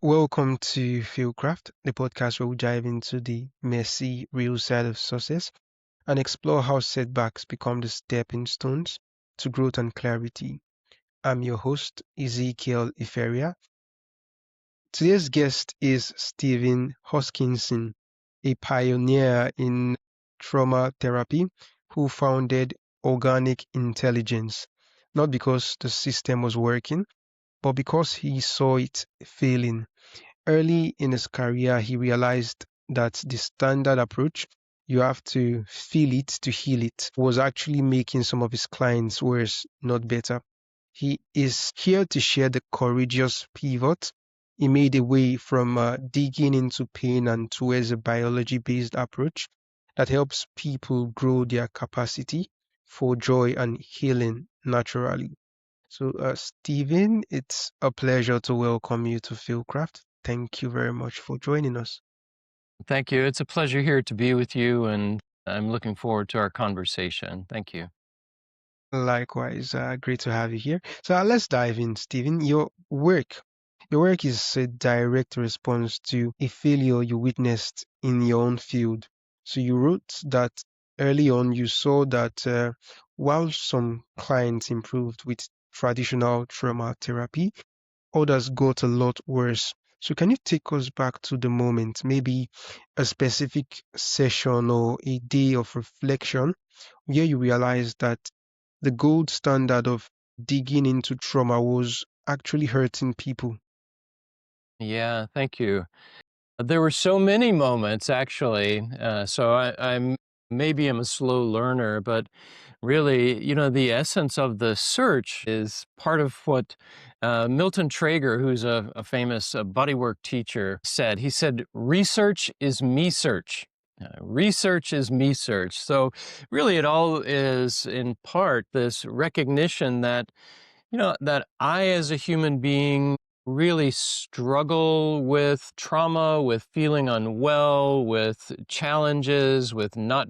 Welcome to FailCraft, the podcast where we dive into the messy, real side of success and explore how setbacks become the stepping stones to growth and clarity. I'm your host, Ezekiel Iferia. Today's guest is Stephen Hoskinson, a pioneer in trauma therapy who founded Organic Intelligence, not because the system was working, but because he saw it failing. Early in his career, he realized that the standard approach, you have to feel it to heal it, was actually making some of his clients worse, not better. He is here to share the courageous pivot he made away from digging into pain and towards a biology based approach that helps people grow their capacity for joy and healing naturally. So, Stephen, it's a pleasure to welcome you to Fieldcraft. Thank you very much for joining us. Thank you. It's a pleasure here to be with you, and I'm looking forward to our conversation. Thank you. Likewise, great to have you here. So, let's dive in, Stephen. Your work is a direct response to a failure you witnessed in your own field. So, you wrote that early on you saw that while some clients improved with traditional trauma therapy, others got a lot worse. So can you take us back to the moment, maybe a specific session or a day of reflection where you realized that the gold standard of digging into trauma was actually hurting people? Yeah, thank you. There were so many moments, actually. Maybe I'm a slow learner, but really, the essence of the search is part of what Milton Traeger, who's a famous bodywork teacher, said. He said, "Research is me search." Research is me search. So, really, it all is in part this recognition that that I, as a human being, really struggle with trauma, with feeling unwell, with challenges, with not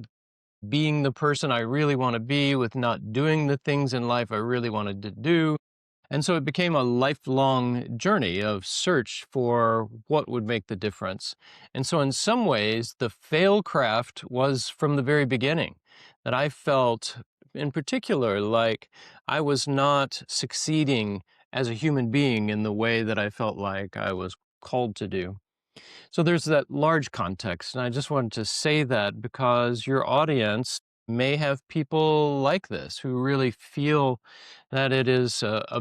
being the person I really want to be, with not doing the things in life I really wanted to do. And so it became a lifelong journey of search for what would make the difference. And so, in some ways, the FailCraft was from the very beginning that I felt, in particular, like I was not succeeding as a human being in the way that I felt like I was called to do. So there's that large context, and I just wanted to say that because your audience may have people like this who really feel that it is a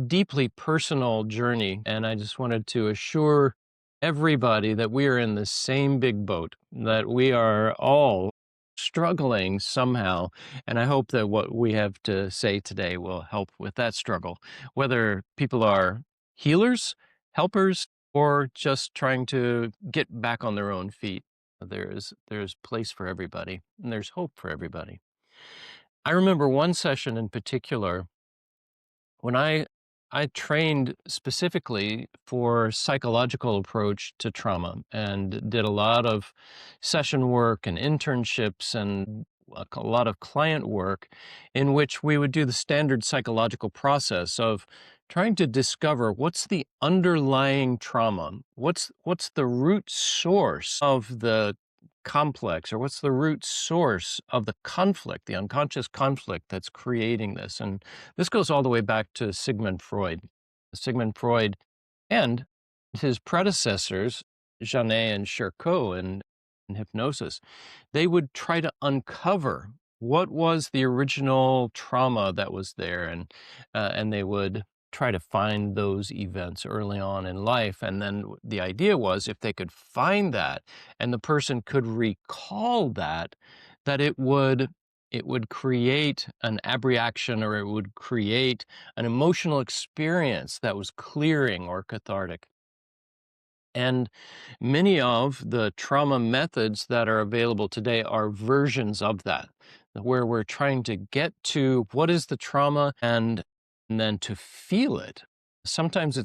deeply personal journey. And I just wanted to assure everybody that we are in the same big boat, that we are all struggling somehow. And I hope that what we have to say today will help with that struggle, whether people are healers, helpers, or just trying to get back on their own feet. There's place for everybody, and there's hope for everybody. I remember one session in particular when I trained specifically for psychological approach to trauma and did a lot of session work and internships and a lot of client work in which we would do the standard psychological process of trying to discover what's the underlying trauma, what's the root source of the complex, or what's the root source of the conflict, the unconscious conflict that's creating this. And this goes all the way back to Sigmund Freud. Sigmund Freud and his predecessors, Janet and Charcot in hypnosis, they would try to uncover what was the original trauma that was there, and they would try to find those events early on in life. And then the idea was, if they could find that and the person could recall that, that it would create an abreaction, or it would create an emotional experience that was clearing or cathartic. And many of the trauma methods that are available today are versions of that, where we're trying to get to what is the trauma, and then to feel it. Sometimes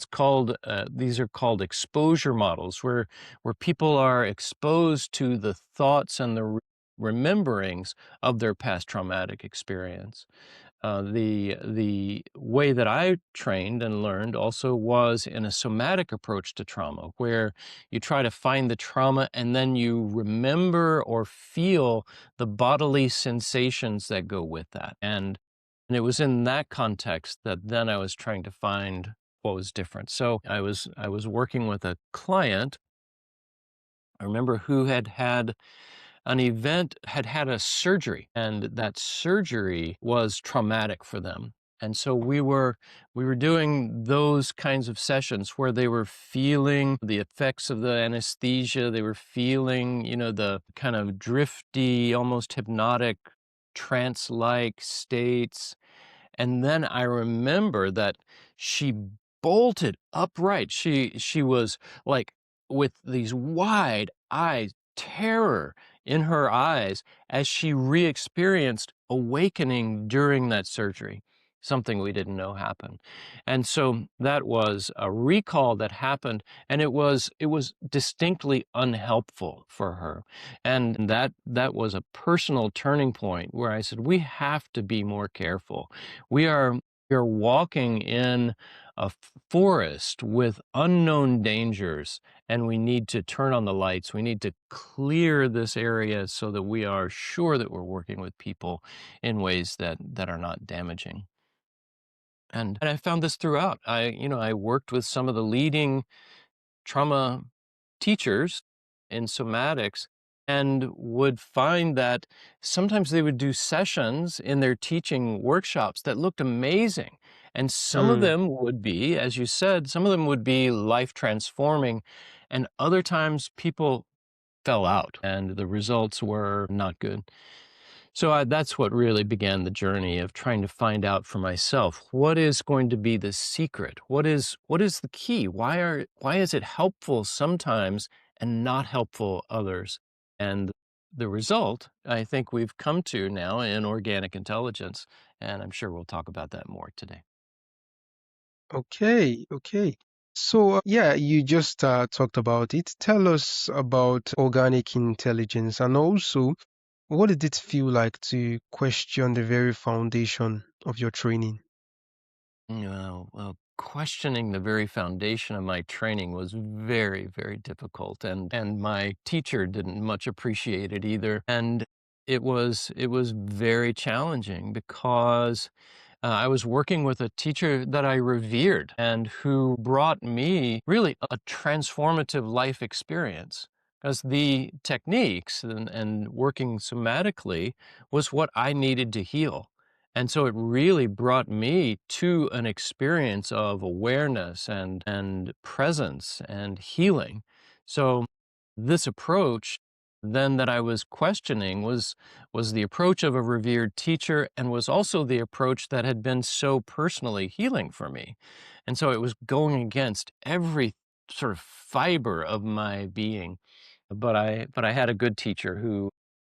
these are called exposure models, where people are exposed to the thoughts and the rememberings of their past traumatic experience. The way that I trained and learned also was in a somatic approach to trauma, where you try to find the trauma and then you remember or feel the bodily sensations that go with that. And it was in that context that then I was trying to find what was different. So I was working with a client, I remember, who had had an event, had had a surgery, and that surgery was traumatic for them. And so we were doing those kinds of sessions where they were feeling the effects of the anesthesia. They were feeling, the kind of drifty, almost hypnotic, trance-like states. And then I remember that she bolted upright. She was like with these wide eyes, terror in her eyes as she re-experienced awakening during that surgery, something we didn't know happened. And so that was a recall that happened, and it was distinctly unhelpful for her. And that was a personal turning point where I said, we have to be more careful. We are walking in a forest with unknown dangers, and we need to turn on the lights. We need to clear this area so that we are sure that we're working with people in ways that are not damaging. And I found this throughout. I worked with some of the leading trauma teachers in somatics, and would find that sometimes they would do sessions in their teaching workshops that looked amazing. And some of Mm. them would be, as you said, some of them would be life transforming. And other times people fell out and the results were not good. So that's what really began the journey of trying to find out for myself, what is going to be the secret? What is the key? Why is it helpful sometimes and not helpful others? And the result, I think we've come to now in organic intelligence, and I'm sure we'll talk about that more today. Okay, okay. So, yeah, you just talked about it. Tell us about organic intelligence, and also, what did it feel like to question the very foundation of your training? Well, questioning the very foundation of my training was very, very difficult, and my teacher didn't much appreciate it either. And it was very challenging because I was working with a teacher that I revered and who brought me really a transformative life experience. Because the techniques and working somatically was what I needed to heal. And so it really brought me to an experience of awareness and presence and healing. So this approach then that I was questioning was the approach of a revered teacher, and was also the approach that had been so personally healing for me. And so it was going against every sort of fiber of my being. But I had a good teacher who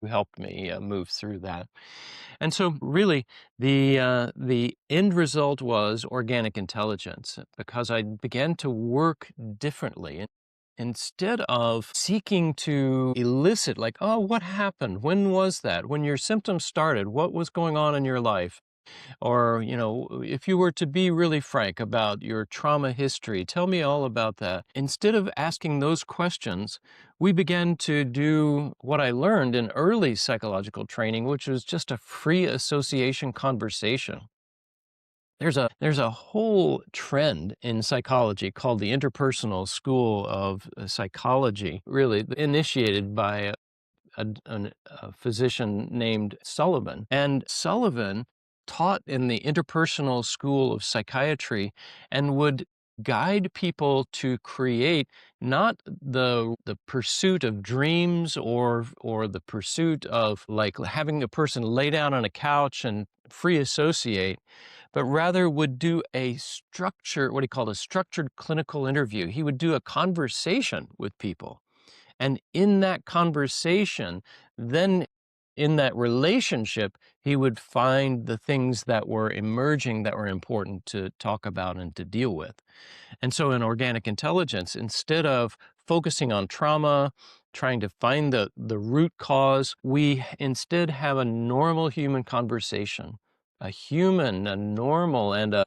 helped me move through that. And so really the end result was organic intelligence, because I began to work differently. Instead of seeking to elicit, like, oh, what happened? When was that? When your symptoms started, what was going on in your life? Or, if you were to be really frank about your trauma history, tell me all about that. Instead of asking those questions, we began to do what I learned in early psychological training, which was just a free association conversation. There's a whole trend in psychology called the interpersonal school of psychology, really initiated by a physician named Sullivan. And Sullivan taught in the interpersonal school of psychiatry and would guide people to create not the pursuit of dreams, or the pursuit of like having a person lay down on a couch and free associate, but rather would do a structure, what he called a structured clinical interview. He would do a conversation with people, and in that conversation, then in that relationship, he would find the things that were emerging that were important to talk about and to deal with. And so in organic intelligence, instead of focusing on trauma, trying to find the root cause, we instead have a normal human conversation a human, a normal, and a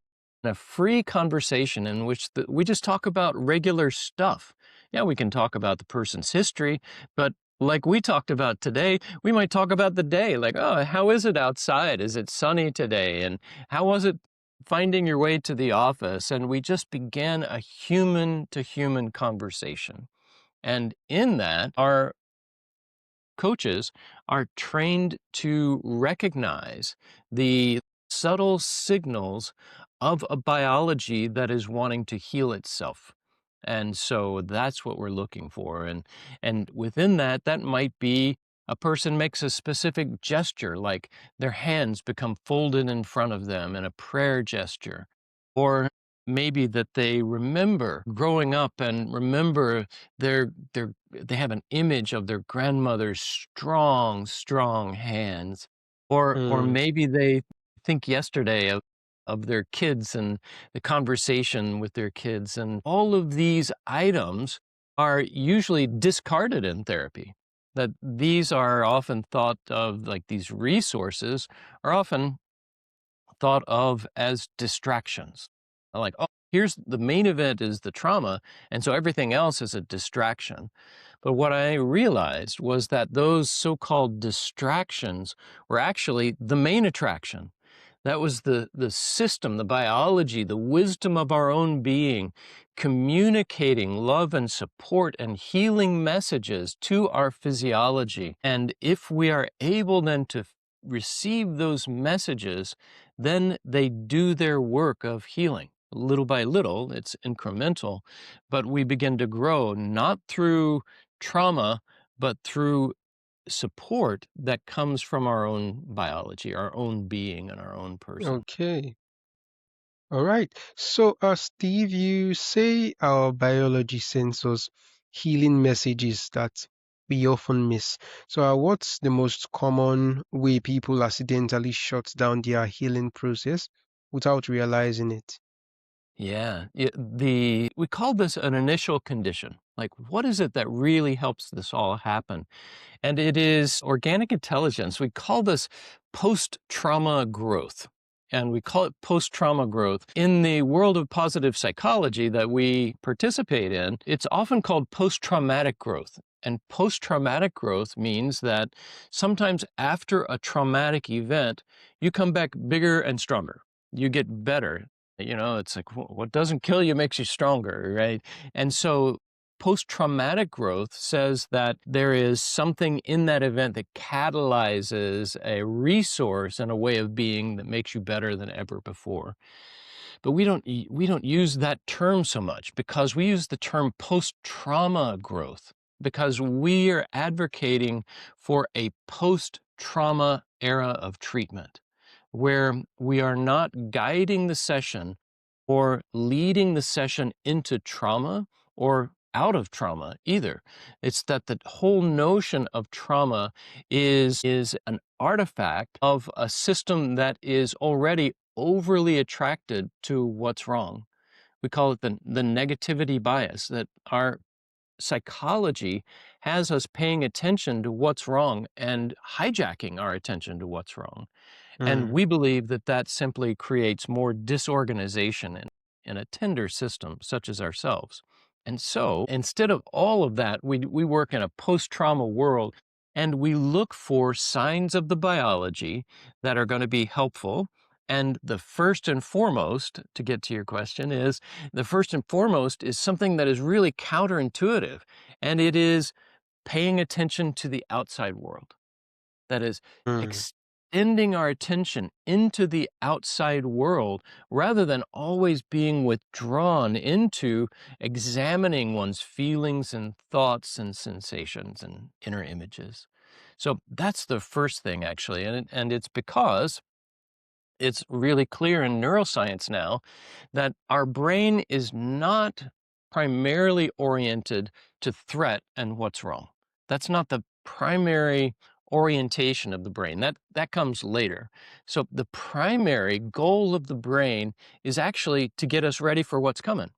free conversation in which we just talk about regular stuff. Yeah, we can talk about the person's history, but like we talked about today, we might talk about the day, like, oh, how is it outside? Is it sunny today? And how was it finding your way to the office? And we just began a human to human conversation. And in that, our coaches are trained to recognize the subtle signals of a biology that is wanting to heal itself. And so that's what we're looking for. And within that, that might be a person makes a specific gesture, like their hands become folded in front of them in a prayer gesture, or maybe that they remember growing up and remember they have an image of their grandmother's strong hands, or Mm. maybe they think yesterday of their kids and the conversation with their kids, and all of these items are usually discarded in therapy. That these are often thought of, like these resources are often thought of as distractions. Like, oh, here's the main event is the trauma, and so everything else is a distraction. But what I realized was that those so-called distractions were actually the main attraction. That was the system, the biology, the wisdom of our own being, communicating love and support and healing messages to our physiology. And if we are able then to receive those messages, then they do their work of healing. Little by little, it's incremental, but we begin to grow not through trauma, but through support that comes from our own biology, our own being, and our own person. Okay. All right. So, Steve, you say our biology sends us healing messages that we often miss. So, what's the most common way people accidentally shut down their healing process without realizing it? Yeah, we call this an initial condition. Like, what is it that really helps this all happen? And it is organic intelligence. We call this post-trauma growth. And we call it post-trauma growth. In the world of positive psychology that we participate in, it's often called post-traumatic growth. And post-traumatic growth means that sometimes after a traumatic event, you come back bigger and stronger. You get better. You know, it's like what doesn't kill you makes you stronger, right? And so post-traumatic growth says that there is something in that event that catalyzes a resource and a way of being that makes you better than ever before. But we don't use that term so much because we use the term post-trauma growth because we are advocating for a post-trauma era of treatment where we are not guiding the session or leading the session into trauma or out of trauma either. It's that the whole notion of trauma is an artifact of a system that is already overly attracted to what's wrong. We call it the negativity bias, that our psychology has us paying attention to what's wrong and hijacking our attention to what's wrong. And Mm. we believe that that simply creates more disorganization in a tender system such as ourselves. And so instead of all of that, we work in a post-trauma world and we look for signs of the biology that are going to be helpful. And the first and foremost, to get to your question, is the first and foremost is something that is really counterintuitive, and it is paying attention to the outside world. That is Mm. extending our attention into the outside world rather than always being withdrawn into examining one's feelings and thoughts and sensations and inner images. So that's the first thing, actually. And it's because it's really clear in neuroscience now that our brain is not primarily oriented to threat and what's wrong. That's not the primary orientation of the brain. That comes later. So the primary goal of the brain is actually to get us ready for what's coming,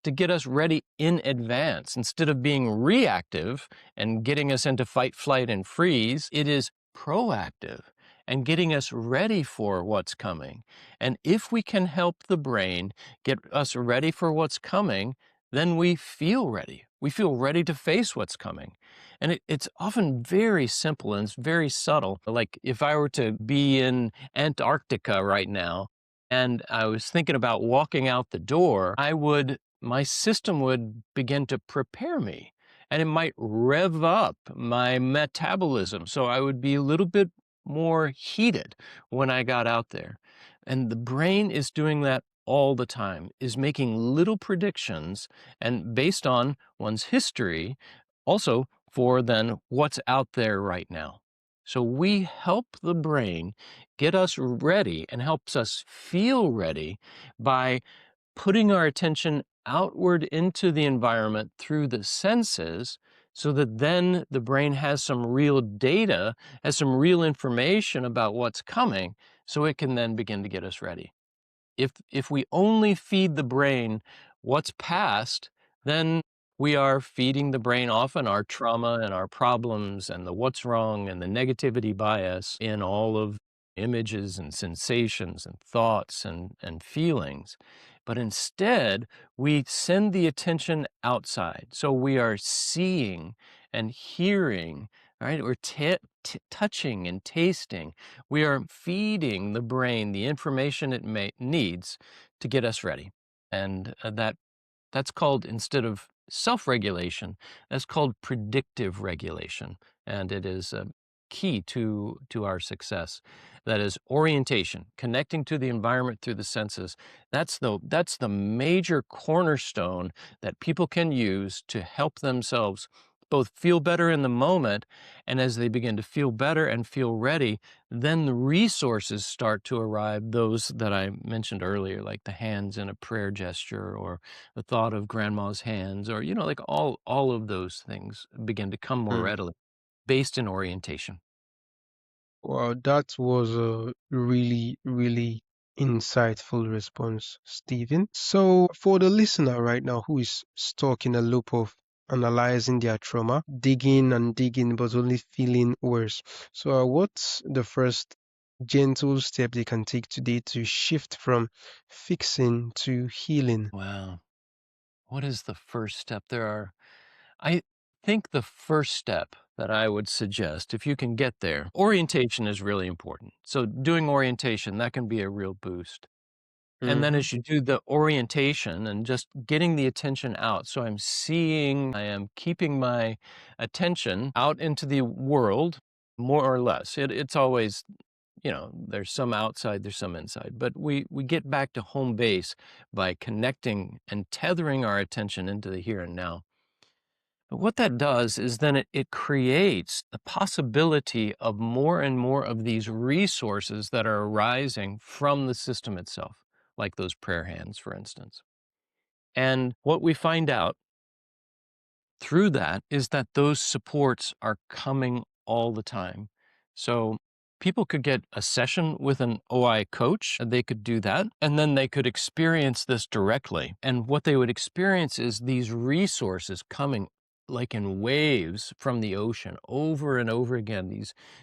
to get us ready in advance. Instead of being reactive and getting us into fight, flight, and freeze, it is proactive. and getting us ready for what's coming. And if we can help the brain get us ready for what's coming, then we feel ready. We feel ready to face what's coming. And it's often very simple and it's very subtle. Like if I were to be in Antarctica right now and I was thinking about walking out the door, my system would begin to prepare me and it might rev up my metabolism. So I would be a little bit more heated when I got out there. And the brain is doing that all the time, is making little predictions and based on one's history, also for then what's out there right now. So we help the brain get us ready and helps us feel ready by putting our attention outward into the environment through the senses so that then the brain has some real data, has some real information about what's coming, so it can then begin to get us ready. If we only feed the brain what's past, then we are feeding the brain often our trauma and our problems and the what's wrong and the negativity bias in all of images and sensations and thoughts and feelings. But instead, we send the attention outside. So we are seeing and hearing, right? We're touching and tasting. We are feeding the brain the information it needs to get us ready. And that's called, instead of self-regulation, that's called predictive regulation. And it is a key to our success. That is orientation, connecting to the environment through the senses. That's the major cornerstone that people can use to help themselves both feel better in the moment, and as they begin to feel better and feel ready, then the resources start to arrive, those that I mentioned earlier, like the hands in a prayer gesture or the thought of grandma's hands, or like all of those things begin to come more Mm. readily based in orientation. Wow, that was a really, really insightful response, Stephen. So, for the listener right now who is stuck in a loop of analyzing their trauma, digging and digging, but only feeling worse. So, what's the first gentle step they can take today to shift from fixing to healing? Wow. What is the first step? I think the first step that I would suggest, if you can get there, orientation is really important. So doing orientation, that can be a real boost. And then Mm-hmm. as you do the orientation and just getting the attention out, so I am keeping my attention out into the world, more or less. It's always, there's some outside, there's some inside, but we get back to home base by connecting and tethering our attention into the here and now. But what that does is then it creates the possibility of more and more of these resources that are arising from the system itself, like those prayer hands, for instance. And what we find out through that is that those supports are coming all the time. So people could get a session with an OI coach, they could do that, and then they could experience this directly. And what they would experience is these resources coming like in waves from the ocean over and over again,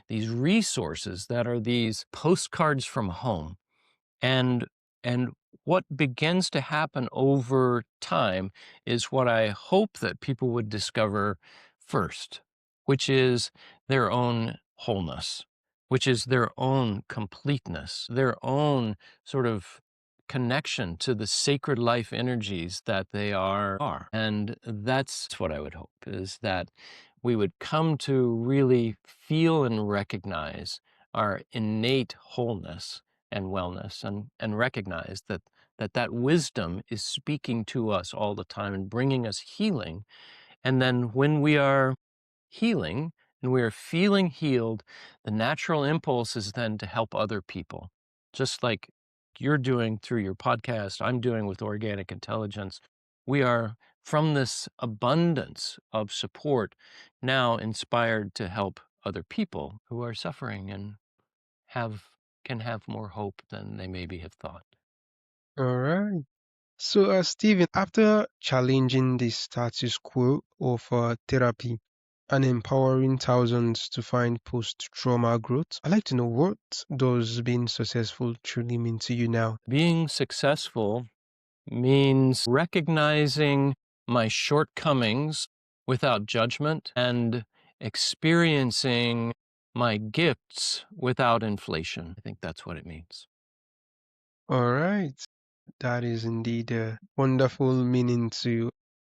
these resources that are these postcards from home. And and what begins to happen over time is what I hope that people would discover first, which is their own wholeness, which is their own completeness, their own sort of connection to the sacred life energies that they are. And that's what I would hope, is that we would come to really feel and recognize our innate wholeness and wellness, and recognize that wisdom is speaking to us all the time and bringing us healing. And then when we are healing and we are feeling healed, the natural impulse is then to help other people, just like you're doing through your podcast, I'm doing with Organic Intelligence. We are, from this abundance of support, now inspired to help other people who are suffering and have can have more hope than they maybe have thought. All right. So, Stephen, after challenging the status quo of therapy and empowering thousands to find post-trauma growth. I'd like to know, what does being successful truly mean to you now? Being successful means recognizing my shortcomings without judgment and experiencing my gifts without inflation. I think that's what it means. All right. That is indeed a wonderful meaning to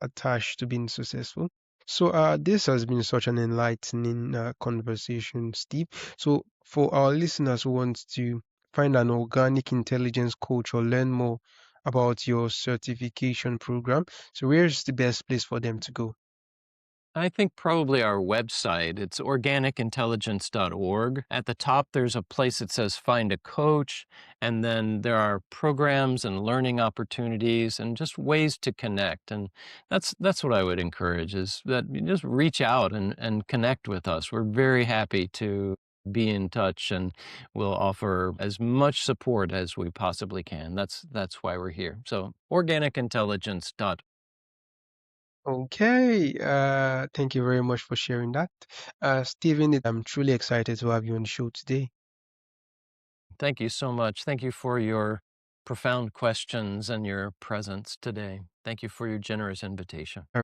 attach to being successful. So, this has been such an enlightening conversation, Steve. So, for our listeners who want to find an organic intelligence coach or learn more about your certification program, so where's the best place for them to go? I think probably our website. It's organicintelligence.org. At the top, there's a place that says find a coach, and then there are programs and learning opportunities and just ways to connect. And that's what I would encourage is that you just reach out and connect with us. We're very happy to be in touch and we'll offer as much support as we possibly can. That's why we're here. So organicintelligence.org. Okay, thank you very much for sharing that. Stephen, I'm truly excited to have you on the show today. Thank you so much. Thank you for your profound questions and your presence today. Thank you for your generous invitation.